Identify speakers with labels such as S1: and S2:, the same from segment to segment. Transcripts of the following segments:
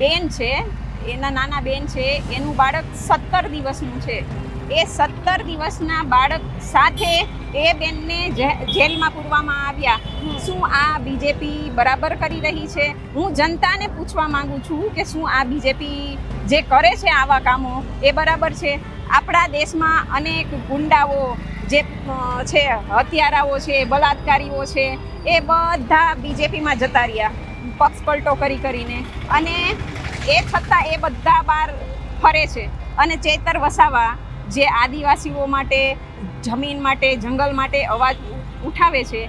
S1: બેન છે, એના નાના બેન છે, એનું બાળક 17 દિવસનું છે. એ 17 દિવસના બાળક સાથે એ બેનને જેલમાં પૂરવામાં આવ્યા. શું આ બીજેપી બરાબર કરી રહી છે? હું જનતાને પૂછવા માંગુ છું કે શું આ બીજેપી જે કરે છે આવા કામો એ બરાબર છે? આપણા દેશમાં અનેક ગુંડાઓ જે છે, હત્યારાઓ છે, બલાત્કારીઓ છે, એ બધા બીજેપીમાં જતા રહ્યા પક્ષપલટો કરીને, અને એ છતાં એ બધા બહાર ફરે છે. અને ચેતર વસાવા જે આદિવાસીઓ માટે, જમીન માટે, જંગલ માટે અવાજ ઉઠાવે છે,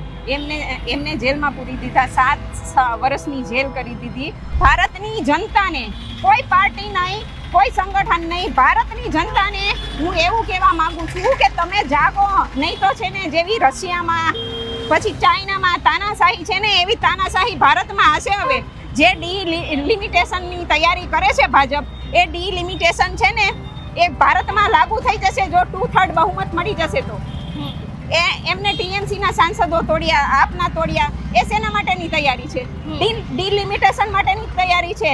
S1: એમને જેલમાં પૂરી દીધા. 7 વર્ષની જેલ કરી દીધી. ભારતની જનતાને, કોઈ પાર્ટી નહીં, કોઈ સંગઠન નહીં, ભારતની જનતાને હું એવું કહેવા માંગુ છું કે તમે જાગો, નહીં તો છે ને જેવી રશિયામાં પછી ચાઇનામાં તાનાશાહી છે ને, એવી તાનાશાહી ભારતમાં હશે. હવે જે ડિલિમિટેશનની તૈયારી કરે છે ભાજપ, એ ડિલિમિટેશન છે ને એ ભારતમાં લાગુ થઈ જશે જો 2/3 બહુમત મળી જશે તો. એમને ટીએમસીના સાંસદો તોડ્યા, આપના તોડ્યા, એ શેના માટેની તૈયારી છે? ડિલિમિટેશન માટેની તૈયારી છે.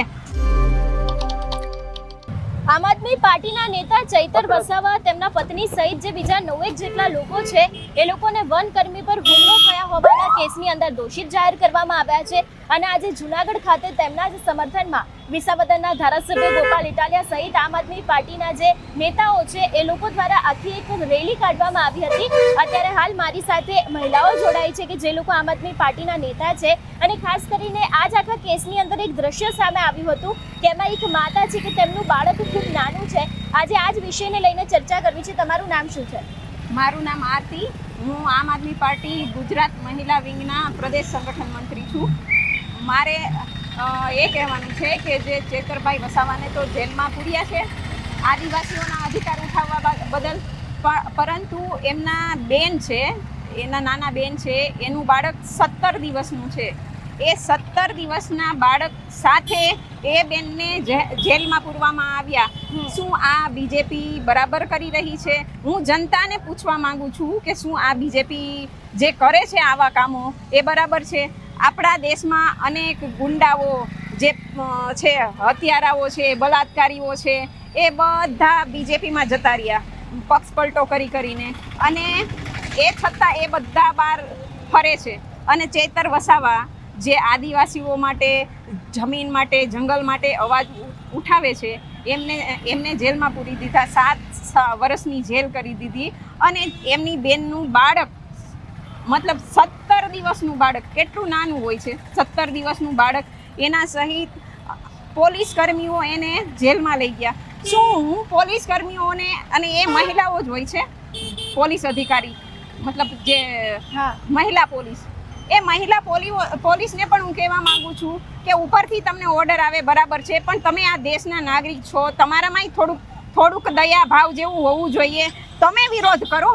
S2: આમ આદમી પાર્ટીના નેતા ચૈતર વસાવા, તેમના પત્ની સહિત જે બીજા 9 જેટલા લોકો છે, એ લોકોને વનકર્મી પર હુમલો થયા હોવાના કેસની અંદર દોષિત જાહેર કરવામાં આવ્યા છે. અને આજે જૂનાગઢ ખાતે તેમના જ સમર્થનમાં વિસાવદરના ધારાસભ્ય ગોપાલ ઇટાલિયા સહિત આમ આદમી પાર્ટીના જે નેતાઓ છે, એ લોકો દ્વારા આખી એક રેલી કાઢવામાં આવી હતી. અત્યારે હાલ મારી સાથે મહિલાઓ જોડાઈ છે કે જે લોકો આમ આદમી પાર્ટીના નેતા છે, અને ખાસ કરીને આ જ આખા કેસની અંદર એક દ્રશ્ય સામે આવ્યું હતું કે એમાં એક માતા છે કે તેમનું બાળક ખૂબ નાનું છે. આજે આ જ વિષયને લઈને ચર્ચા કરવી છે. તમારું નામ શું છે?
S1: મારું નામ આરતી. હું આમ આદમી પાર્ટી ગુજરાત મહિલા વિંગના પ્રદેશ સંગઠન મંત્રી છું. મારે એ કહેવાનું છે કે જે ચેતરભાઈ વસાવાને તો જેલમાં પૂર્યા છે આદિવાસીઓના અધિકાર ઉઠાવવા બદલ, પરંતુ એમના બેન છે, એના નાના બેન છે, એનું બાળક 17 દિવસનું છે. એ 17 દિવસના બાળક સાથે એ બેનને જેલમાં પૂરવામાં આવ્યા. શું આ બીજેપી બરાબર કરી રહી છે? હું જનતાને પૂછવા માંગુ છું કે શું આ બીજેપી જે કરે છે આવા કામો એ બરાબર છે? આપણા દેશમાં અનેક ગુંડાઓ જે છે, હત્યારાઓ છે, બલાત્કારીઓ છે, એ બધા બીજેપીમાં જતા રહ્યા પક્ષપલટો કરીને, અને એ છતાં એ બધા બહાર ફરે છે. અને ચેતર વસાવા જે આદિવાસીઓ માટે, જમીન માટે, જંગલ માટે અવાજ ઉઠાવે છે, એમને જેલમાં પૂરી દીધા. 7 વર્ષની જેલ કરી દીધી. અને એમની બેનનું બાળક, મતલબ 17 દિવસનું બાળક, કેટલું નાનું હોય છે 17 દિવસનું બાળક, એના સહિત પોલીસ કર્મીઓ એને જેલમાં લઈ ગયા. શું હું પોલીસ કર્મીઓને, અને એ મહિલાઓ જ હોય છે પોલીસ અધિકારી, મતલબ જે મહિલા પોલીસ, એ મહિલા પોલીસને પણ હું કહેવા માંગુ છું કે ઉપરથી તમને ઓર્ડર આવે બરાબર છે, પણ તમે આ દેશના નાગરિક છો, તમારામાં થોડુંક દયા ભાવ જેવું હોવું જોઈએ. તમે વિરોધ કરો.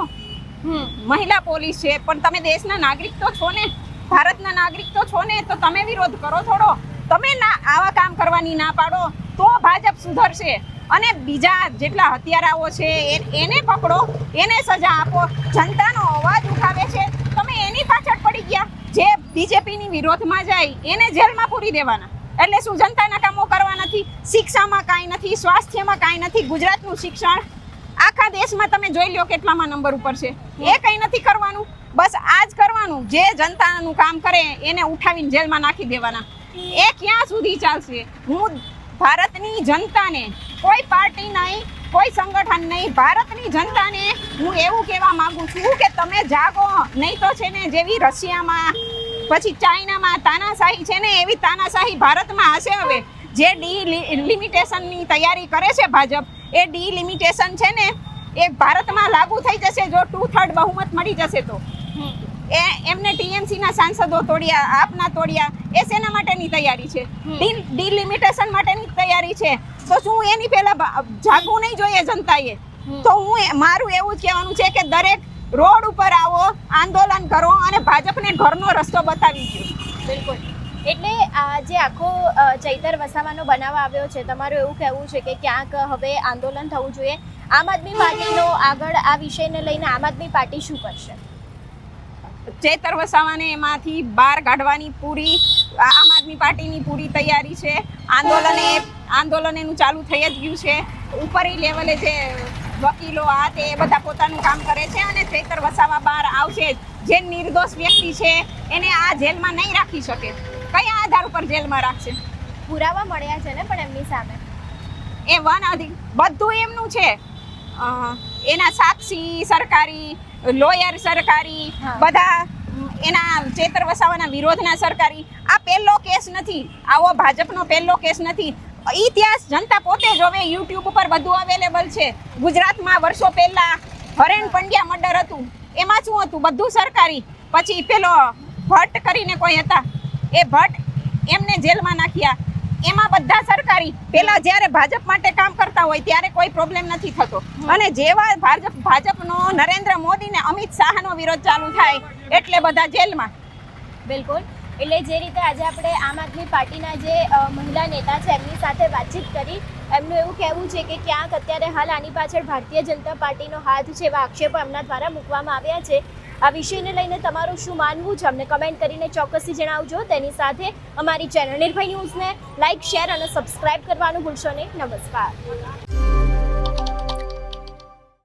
S1: મહિલા પોલીસ છે, પણ તમે દેશના નાગરિક તો છો ને, ભારતના નાગરિક તો છો ને, તો તમે વિરોધ કરો થોડો. તમે આવા કામ કરવાની ના પાડો તો ભાજપ સુધરશે. અને બીજા જેટલા હત્યારાઓ છે એને પકડો, એને સજા આપો. જનતાનો અવાજ ઉઠાવે છે, તમે એની પાછળ પડી ગયા. જે બીજેપીની વિરોધમાં જાય એને જેલમાં પૂરી દેવાના. એટલે શું જનતાના કામો કરવા નથી? શિક્ષામાં કાંઈ નથી, સ્વાસ્થ્યમાં કાંઈ નથી. ગુજરાતનું શિક્ષણ આખા દેશમાં તમે જોઈ લો કેટલામાં નંબર ઉપર છે. એ કંઈ નથી કરવાનું. બસ આ જ કરવાનું. જે જનતાનું કામ કરે એને ઉઠાવીને જેલમાં નાખી દેવાના. એ ક્યાં સુધી ચાલશે? હું ભારતની જનતાને, કોઈ પાર્ટી નહીં, કોઈ સંગઠન નહીં, ભારતની જનતાને હું એવું કહેવા માંગુ છું કે તમે જાગો, નહીં તો છે ને જેવી રશિયામાં પછી ચાઇનામાં તાનાશાહી છે ને, એવી તાનાશાહી ભારતમાં હશે. હવે જે ડિલિમિટેશનની તૈયારી કરે છે ભાજપ, એ ડિલિમિટેશન છે ને એ ભારતમાં લાગુ થઈ જશે જો 2/3 બહુમત મળી જશે તો. એમને ટીએમસીના સાંસદો તોડ્યા, આપના તોડ્યા, એ શેના માટેની તૈયારી છે? ડિલિમિટેશન માટેની તૈયારી છે. તો શું એની પહેલા જાગવું નહીં જોઈએ જનતાએ? તો મારું એવું જ કહેવાનું છે કે દરેક રોડ ઉપર આવો, આંદોલન કરો અને ભાજપને ઘરનો રસ્તો બતાવી દો.
S2: બિલકુલ. એટલે જે આખો ચૈતર વસાવાનો બનાવ આવ્યો છે, તમારું એવું કહેવું છે કે ક્યાંક હવે આંદોલન થવું જોઈએ. આમ આદમી પાર્ટીનો આગળ આ વિષયને લઈને આમ આદમી પાર્ટી શું કરશે?
S1: ચેતર વસાવાને એમાંથી બહાર કાઢવાની પૂરી આમ આદમી આદમી પાર્ટીની પૂરી તૈયારી છે. આંદોલન એનું ચાલુ થઈ જ ગયું છે. ઉપરી લેવલે જે વકીલો આ તે બધા પોતાનું કામ કરે છે અને ચૈતર વસાવા બહાર આવશે જ. જે નિર્દોષ વ્યક્તિ છે એને આ જેલમાં નહીં રાખી શકે. કયા આધાર ઉપર જેલમાં રાખશે?
S2: પુરાવા મળ્યા છે ને પણ એમની સામે
S1: એ બધું એમનું છે. એના સાક્ષી સરકારી, લોયર સરકારી,
S2: હા.
S1: બધા એના ચૈતર વસાવાના વિરોધના સરકારી. આ પહેલો કેસ નથી, આવો ભાજપનો પહેલો કેસ નથી. ઇતિહાસ જનતા પોતે જોવે, યુટ્યુબ ઉપર બધું અવેલેબલ છે. ગુજરાતમાં વર્ષો પહેલા હરેન પંડ્યા મર્ડર હતું, એમાં શું હતું? બધું સરકારી. પછી પેલો ભટ્ટ કરીને કોઈ હતા, એ ભટ્ટ એમને જેલમાં નાખ્યા, એમાં બધા સરકારી. પેલા જ્યારે ભાજપ માટે કામ કરતા હોય ત્યારે કોઈ પ્રોબ્લેમ નથી થતો, અને જેવા ભાજપનો નરેન્દ્ર મોદી ને અમિત શાહનો વિરોધ ચાલુ થાય એટલે બધા જેલમાં.
S2: બિલકુલ. એટલે જે રીતે આજે આપણે આમ આદમી પાર્ટીના જે મહિલા નેતા છે એમની સાથે વાતચીત કરી, એમનું એવું કહેવું છે કે ક્યાંક અત્યારે હાલ આની પાછળ ભારતીય જનતા પાર્ટીનો હાથ છે એવા આક્ષેપો એમના દ્વારા મૂકવામાં આવ્યા છે. આ વિષયને લઈને તમારું શું માનવું છે અમને કમેન્ટ કરીને ચોક્કસથી જણાવજો. તેની સાથે અમારી ચેનલ નિર્ભય ન્યૂઝને લાઇક, શેર અને સબસ્ક્રાઇબ કરવાનું ભૂલશો નહીં. નમસ્કાર.